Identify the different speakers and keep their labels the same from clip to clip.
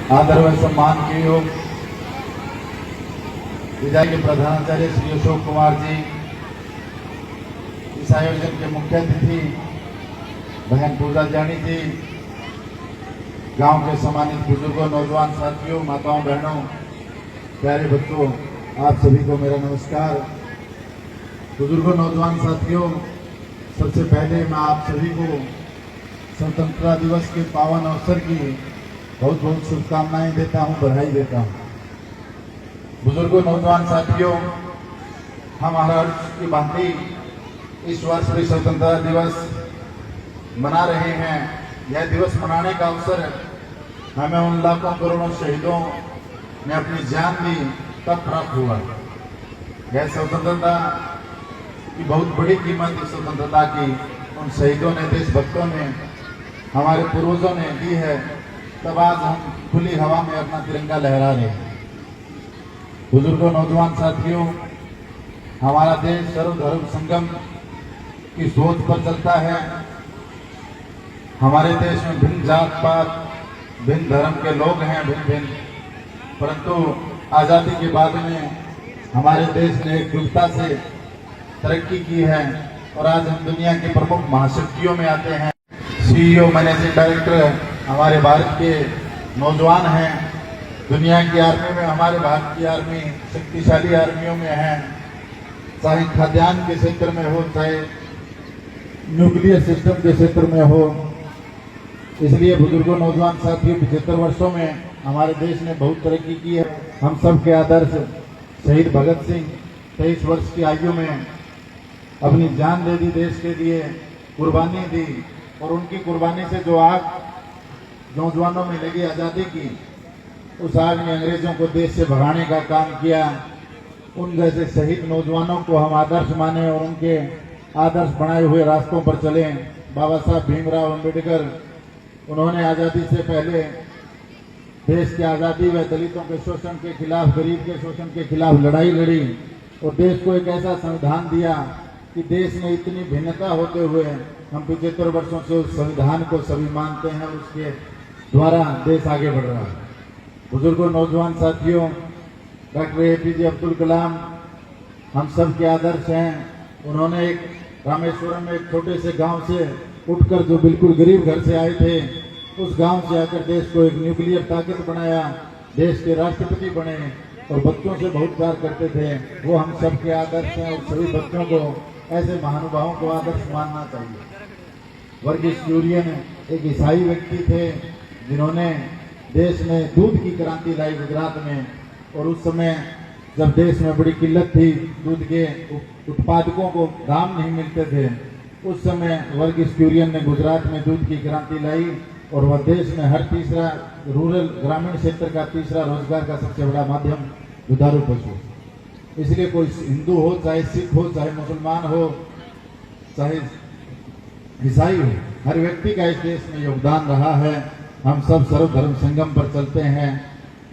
Speaker 1: आदर व सम्मान के योग विद्यालय के प्रधानाचार्य श्री अशोक कुमार जी, इस आयोजन के मुख्य अतिथि बहन पूजा जानी जी, गांव के सम्मानित बुजुर्गों, नौजवान साथियों, माताओं, बहनों, प्यारे बच्चों, आप सभी को मेरा नमस्कार। बुजुर्गों, नौजवान साथियों, सबसे पहले मैं आप सभी को स्वतंत्रता दिवस के पावन अवसर की बहुत बहुत शुभकामनाएं देता हूं, बधाई देता हूं। बुजुर्गों, नौजवान साथियों, हम हर वर्ष की भांति इस वर्ष भी स्वतंत्रता दिवस मना रहे हैं। यह दिवस मनाने का अवसर हमें उन लाखों करोड़ों शहीदों ने अपनी जान दी तब प्राप्त हुआ। यह स्वतंत्रता की बहुत बड़ी कीमत, इस स्वतंत्रता की उन शहीदों ने, देशभक्तों ने, हमारे पूर्वजों ने दी है, तब आज हम खुली हवा में अपना तिरंगा लहरा रहे हैं। बुजुर्गों, नौजवान साथियों, हमारा देश सर्वधर्म संगम की सोच पर चलता है। हमारे देश में भिन्न जात पात, भिन्न धर्म के लोग हैं, भिन्न, परंतु आजादी के बाद में हमारे देश ने एकजुटता से तरक्की की है और आज हम दुनिया की प्रमुख महाशक्तियों में आते हैं। सीईओ, मैनेजिंग डायरेक्टर हमारे भारत के नौजवान हैं। दुनिया की आर्मी में हमारे भारत की आर्मी शक्तिशाली आर्मियों में है, चाहे खाद्यान्न के क्षेत्र में हो, चाहे न्यूक्लियर सिस्टम के क्षेत्र में हो। इसलिए बुजुर्गों, नौजवान साथियों, 75 वर्षों में हमारे देश ने बहुत तरक्की की है। हम सब के आदर्श शहीद भगत सिंह 23 वर्ष की आयु में अपनी जान दे दी, देश के लिए कुर्बानी दी, और उनकी कुर्बानी से जो आग नौजवानों में लगी आजादी की, उस आग ने अंग्रेजों को देश से भगाने का काम किया। उन जैसे शहीद नौजवानों को हम आदर्श माने और उनके आदर्श बनाए हुए रास्तों पर चले। बाबा साहब भीमराव अम्बेडकर, उन्होंने आजादी से पहले देश की आजादी व दलितों के शोषण के खिलाफ, गरीब के शोषण के खिलाफ लड़ाई लड़ी और देश को एक ऐसा संविधान दिया कि देश में इतनी भिन्नता होते हुए हम 75 वर्षों से उस संविधान को सभी मानते हैं, उसके द्वारा देश आगे बढ़ रहा है। बुजुर्गों, नौजवान साथियों, डॉक्टर एपीजे अब्दुल कलाम हम सब के आदर्श हैं। उन्होंने एक रामेश्वरम में एक छोटे से गांव से उठकर, जो बिल्कुल गरीब घर से आए थे, उस गांव से आकर देश को एक न्यूक्लियर ताकत बनाया, देश के राष्ट्रपति बने और बच्चों से बहुत प्यार करते थे। वो हम सब के आदर्श हैं और सभी बच्चों को, ऐसे महानुभावों को आदर्श मानना चाहिए। वर्गीस कुरियन एक ईसाई व्यक्ति थे जिन्होंने देश में दूध की क्रांति लाई गुजरात में, और उस समय जब देश में बड़ी किल्लत थी, दूध के उत्पादकों को दाम नहीं मिलते थे, उस समय वर्गीस कुरियन ने गुजरात में दूध की क्रांति लाई और वह देश में हर तीसरा रूरल ग्रामीण क्षेत्र का तीसरा रोजगार का सबसे बड़ा माध्यम दुधारू पशु। इसलिए कोई हिंदू हो, चाहे सिख हो, चाहे मुसलमान हो, चाहे ईसाई हो, हर व्यक्ति का इस देश में योगदान रहा है। हम सब सर्वधर्म संगम पर चलते हैं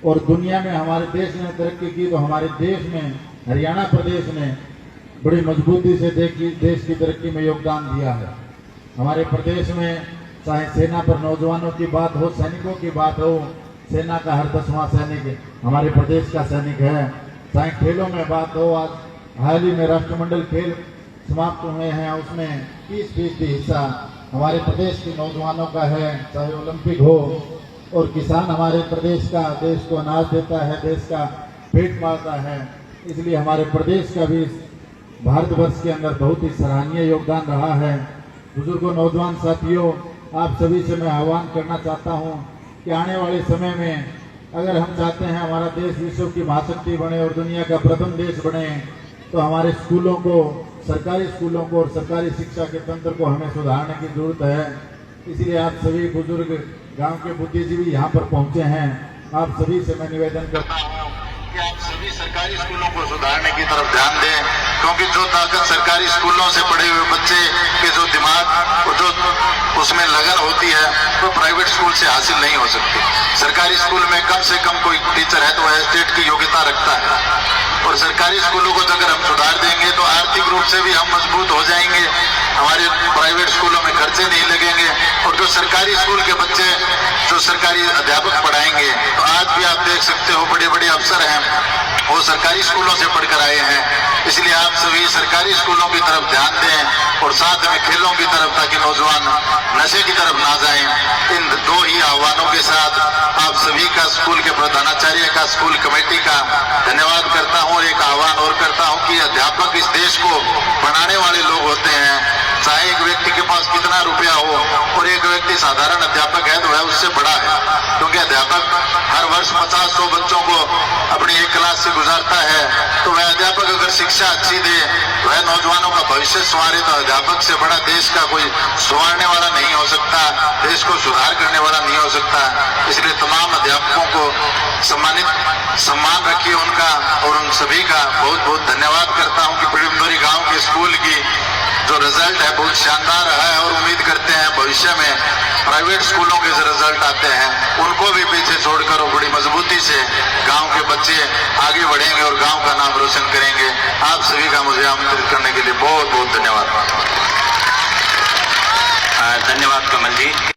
Speaker 1: और दुनिया में हमारे देश ने तरक्की की तो हमारे देश में, हरियाणा प्रदेश ने बड़ी मजबूती से देश की तरक्की में योगदान दिया है। हमारे प्रदेश में चाहे सेना पर नौजवानों की बात हो, सैनिकों की बात हो, सेना का हर 10वां सैनिक हमारे प्रदेश का सैनिक है। चाहे खेलों में बात हो, आज हाल ही में राष्ट्रमंडल खेल समाप्त हुए हैं, उसमें 30% हिस्सा हमारे प्रदेश के नौजवानों का है। चाहे ओलंपिक हो, और किसान हमारे प्रदेश का, देश को अनाज देता है, देश का पेट पालता है। इसलिए हमारे प्रदेश का भी भारतवर्ष के अंदर बहुत ही सराहनीय योगदान रहा है। बुजुर्गों, नौजवान साथियों, आप सभी से मैं आह्वान करना चाहता हूं कि आने वाले समय में अगर हम चाहते हैं हमारा देश विश्व की महाशक्ति बने और दुनिया का प्रथम देश बने, तो हमारे स्कूलों को, सरकारी स्कूलों को और सरकारी शिक्षा के तंत्र को हमें सुधारने की जरूरत है। इसलिए आप सभी बुजुर्ग, गांव के बुद्धिजीवी यहाँ पर पहुंचे हैं। आप सभी से मैं निवेदन करता हूँ कि आप सभी सरकारी स्कूलों को सुधारने की तरफ ध्यान दें, क्योंकि जो ताकत सरकारी स्कूलों से पढ़े हुए बच्चे के जो दिमाग और जो उसमें लगन होती है, वो प्राइवेट स्कूल से हासिल नहीं हो सकती। सरकारी स्कूल में कम से कम कोई टीचर है तो वह स्टेट की योग्यता रखता है, और सरकारी स्कूलों को अगर हम सुधार देंगे तो आर्थिक रूप से भी हम मजबूत हो जाएंगे, हमारे प्राइवेट स्कूलों में खर्चे नहीं लगेंगे, और जो सरकारी स्कूल के बच्चे जो सरकारी अध्यापक पढ़ाएंगे तो देख सकते हो बड़े बड़े अफसर हैं, वो सरकारी स्कूलों से पढ़कर आए हैं। इसलिए आप सभी सरकारी स्कूलों की तरफ ध्यान दें और साथ में खेलों की तरफ, ताकि नौजवान नशे की तरफ ना जाएं। इन दो ही आह्वानों के साथ आप सभी का, स्कूल के प्रधानाचार्य का, स्कूल कमेटी का धन्यवाद करता हूं। और एक आह्वान और करता हूं कि अध्यापक इस देश को बनाने वाले लोग होते हैं। चाहे एक व्यक्ति के पास कितना रुपया हो और एक व्यक्ति साधारण अध्यापक है तो वह उससे बड़ा है, क्योंकि अध्यापक हर वर्ष 50-100 बच्चों को अपनी एक क्लास से गुजारता है। तो वह अध्यापक अगर शिक्षा अच्छी दे, वह नौजवानों का भविष्य संवारे, तो अध्यापक से बड़ा देश का कोई संवारने वाला नहीं हो सकता, देश को सुधार करने वाला नहीं हो सकता। इसलिए तमाम अध्यापकों को सम्मान रखिए उनका, और उन सभी का बहुत बहुत धन्यवाद करता हूं कि पिड़िमदोरी गांव के स्कूल की जो रिजल्ट है बहुत शानदार रहा है, और उम्मीद करते हैं भविष्य में प्राइवेट स्कूलों के जो रिजल्ट आते हैं उनको भी पीछे छोड़कर और बड़ी मजबूती से गांव के बच्चे आगे बढ़ेंगे और गांव का नाम रोशन करेंगे। आप सभी का मुझे आमंत्रित करने के लिए बहुत बहुत धन्यवाद।
Speaker 2: धन्यवाद कमल जी।